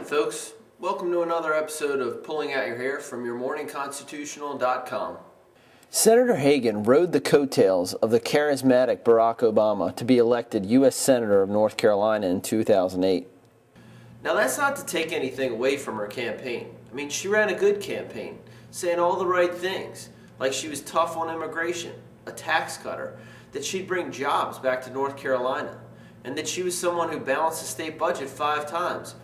morning, folks. Welcome to another episode of Pulling Out Your Hair from YourMorningConstitutional.com. Senator Hagan rode the coattails of the charismatic Barack Obama to be elected U.S. Senator of North Carolina in 2008. Now, that's not to take anything away from her campaign. I mean, she ran a good campaign, saying all the right things, like she was tough on immigration, a tax cutter, that she'd bring jobs back to North Carolina, and that she was someone who balanced the state budget 5 times.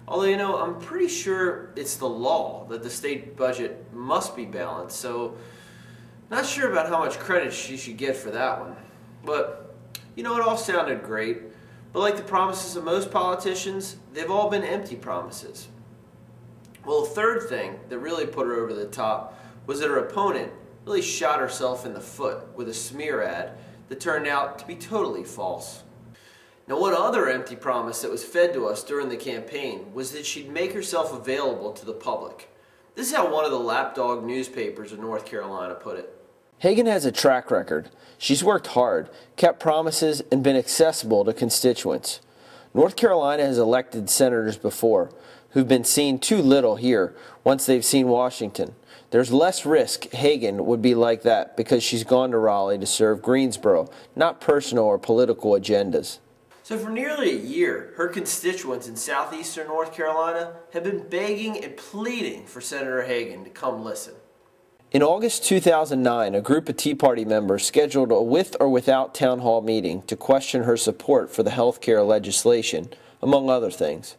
Although, I'm pretty sure it's the law that the state budget must be balanced, so not sure about how much credit she should get for that one. But, it all sounded great. But like the promises of most politicians, they've all been empty promises. Well, the third thing that really put her over the top was that her opponent really shot herself in the foot with a smear ad that turned out to be totally false. Now, one other empty promise that was fed to us during the campaign was that she'd make herself available to the public. This is how one of the lapdog newspapers of North Carolina put it. Hagan has a track record. She's worked hard, kept promises, and been accessible to constituents. North Carolina has elected senators before who've been seen too little here once they've seen Washington. There's less risk Hagan would be like that because she's gone to Raleigh to serve Greensboro, not personal or political agendas. So for nearly a year, her constituents in southeastern North Carolina have been begging and pleading for Senator Hagan to come listen. In August 2009, a group of Tea Party members scheduled a with or without town hall meeting to question her support for the health care legislation, among other things.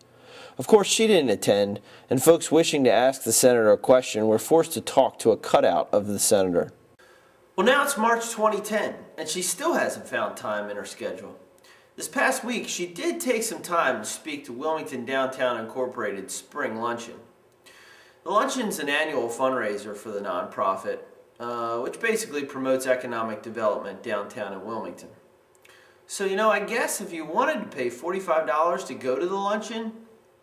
Of course, she didn't attend, and folks wishing to ask the senator a question were forced to talk to a cutout of the senator. Well, now it's March 2010, and she still hasn't found time in her schedule. This past week, she did take some time to speak to Wilmington Downtown Incorporated's Spring Luncheon. The luncheon's an annual fundraiser for the nonprofit, which basically promotes economic development downtown in Wilmington. So, I guess if you wanted to pay $45 to go to the luncheon,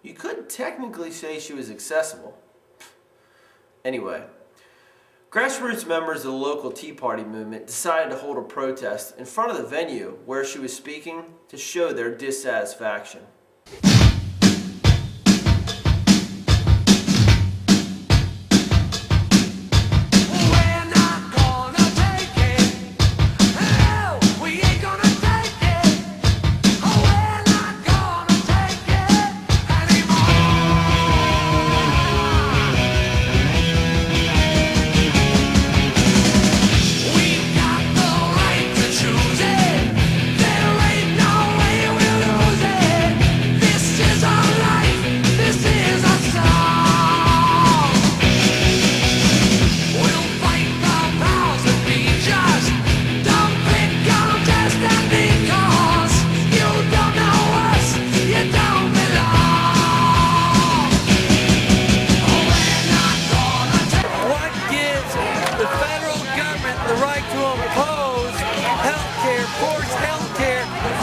you could technically say she was accessible. Anyway, grassroots members of the local Tea Party movement decided to hold a protest in front of the venue where she was speaking to show their dissatisfaction.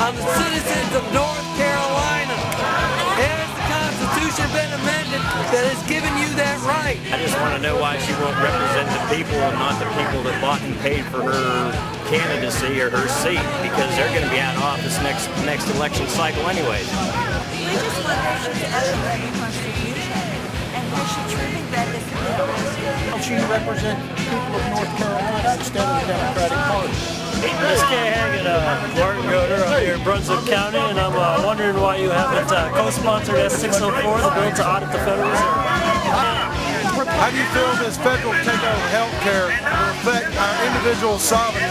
On the citizens of North Carolina. Has the Constitution been amended that has given you that right? I just want to know why she won't represent the people and not the people that bought and paid for her candidacy or her seat, because they're going to be out of office next election cycle anyways. We just want her to elevate the Constitution, and has she truly read this bill? She represents the people of North Carolina instead of the Democratic Party. This K. Hagan, Martin Yoder up here in Brunswick County, and I'm wondering why you haven't co-sponsored S604, the bill to audit the Federal Reserve. How do you feel this federal takeover of health care will affect our individual sovereignty?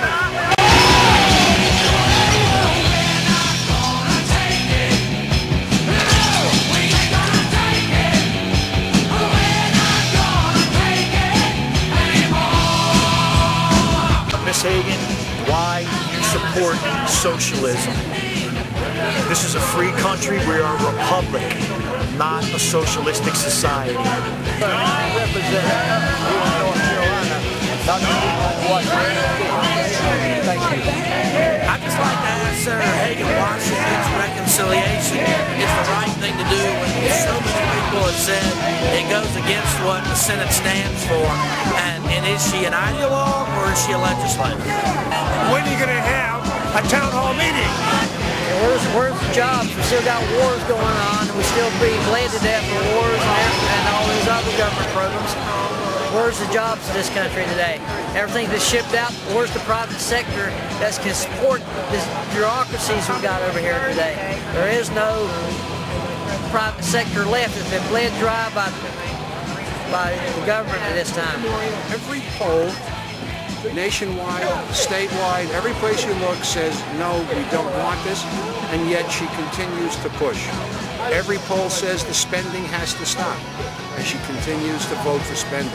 Miss Hagan, why you support socialism? This is a free country. We are a republic, not a socialistic society. I represent North Carolina. I'd just like to ask Senator Hagan why she thinks reconciliation is the right thing to do when so many people have said it goes against what the Senate stands for. And is she an ideologue or is she a legislator? When are you going to have a town hall meeting? Where's the jobs? We still got wars going on, and we still being bled to death for wars and all these other government programs. Where's the jobs in this country today? Everything that's shipped out, where's the private sector that can support these bureaucracies we've got over here today? There is no private sector left. It's been bled dry by the government at this time. Every poll, nationwide, statewide, every place you look says, no, we don't want this, and yet she continues to push. Every poll says the spending has to stop, and she continues to vote for spending.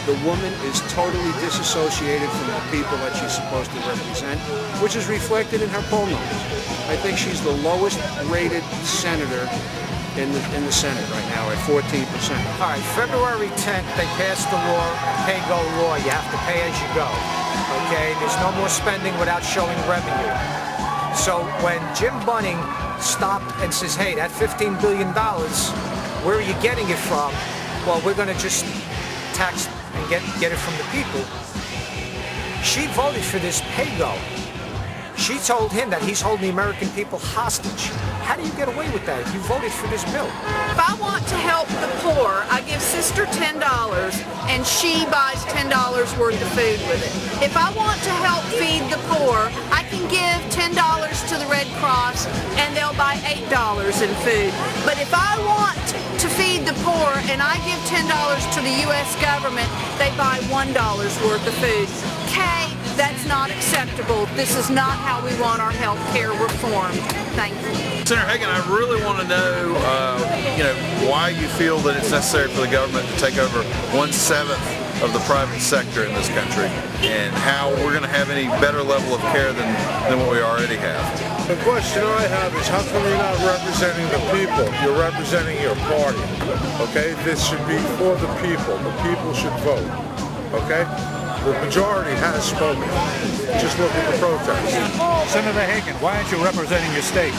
The woman is totally disassociated from the people that she's supposed to represent, which is reflected in her poll numbers. I think she's the lowest rated senator in the Senate right now at 14%. All right, February 10th, they passed the law, pay-go law. You have to pay as you go, okay? There's no more spending without showing revenue. So when Jim Bunning stopped and says, hey, that $15 billion, where are you getting it from? Well, we're going to just tax and get it from the people. She voted for this pay-go. She told him that he's holding the American people hostage. How do you get away with that if you voted for this bill? If I want to help the poor, I give Sister $10 and she buys $10 worth of food with it. If I want to help feed the poor, I can give $10 to the Red Cross and they'll buy $8 in food. But if I want to feed the poor and I give $10 to the U.S. government, they buy $1 worth of food. Kay, that's not acceptable. This is not how we want our health care reformed. Thank you. Senator Hagan, I really want to know, why you feel that it's necessary for the government to take over 1/7 of the private sector in this country, and how we're going to have any better level of care than what we already have. The question I have is, how come you're not representing the people? You're representing your party, okay? This should be for the people. The people should vote, okay? The majority has spoken. Just look at the protests. Senator Hagan, why aren't you representing your state?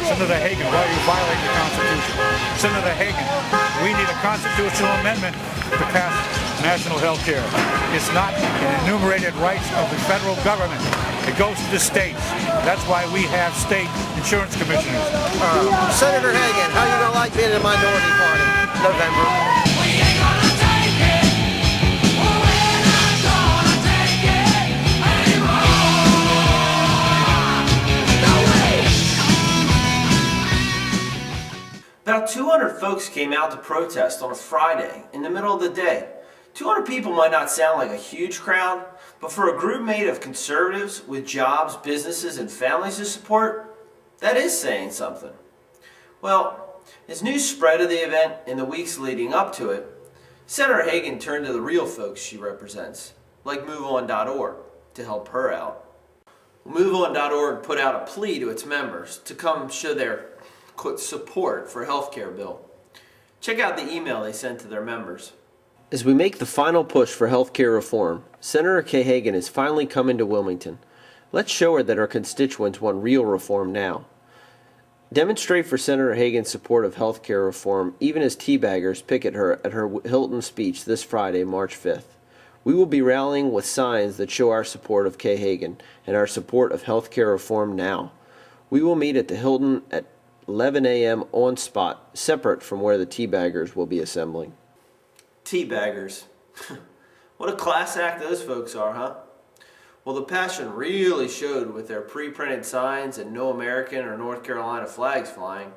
Senator Hagan, why are you violating the Constitution? Senator Hagan, we need a constitutional amendment to pass national health care. It's not an enumerated rights of the federal government. It goes to the states. That's why we have state insurance commissioners. Senator Hagan, how you gonna like being in the minority party? November. About 200 folks came out to protest on a Friday in the middle of the day. 200 people might not sound like a huge crowd, but for a group made of conservatives with jobs, businesses, and families to support, that is saying something. Well, as news spread of the event in the weeks leading up to it, Senator Hagan turned to the real folks she represents, like MoveOn.org, to help her out. MoveOn.org put out a plea to its members to come show their support for a health care bill. Check out the email they sent to their members. As we make the final push for health care reform, Senator Kay Hagan is finally coming to Wilmington. Let's show her that our constituents want real reform now. Demonstrate for Senator Hagan's support of health care reform even as teabaggers picket her at her Hilton speech this Friday, March 5th. We will be rallying with signs that show our support of Kay Hagan and our support of health care reform now. We will meet at the Hilton at 11 a.m. on spot, separate from where the teabaggers will be assembling. Teabaggers. What a class act those folks are, huh? Well, the passion really showed with their pre-printed signs and no American or North Carolina flags flying.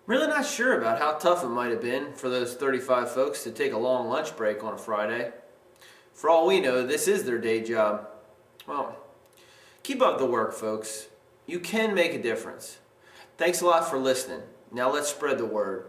Really not sure about how tough it might have been for those 35 folks to take a long lunch break on a Friday. For all we know, this is their day job. Well, keep up the work, folks. You can make a difference. Thanks a lot for listening. Now let's spread the word.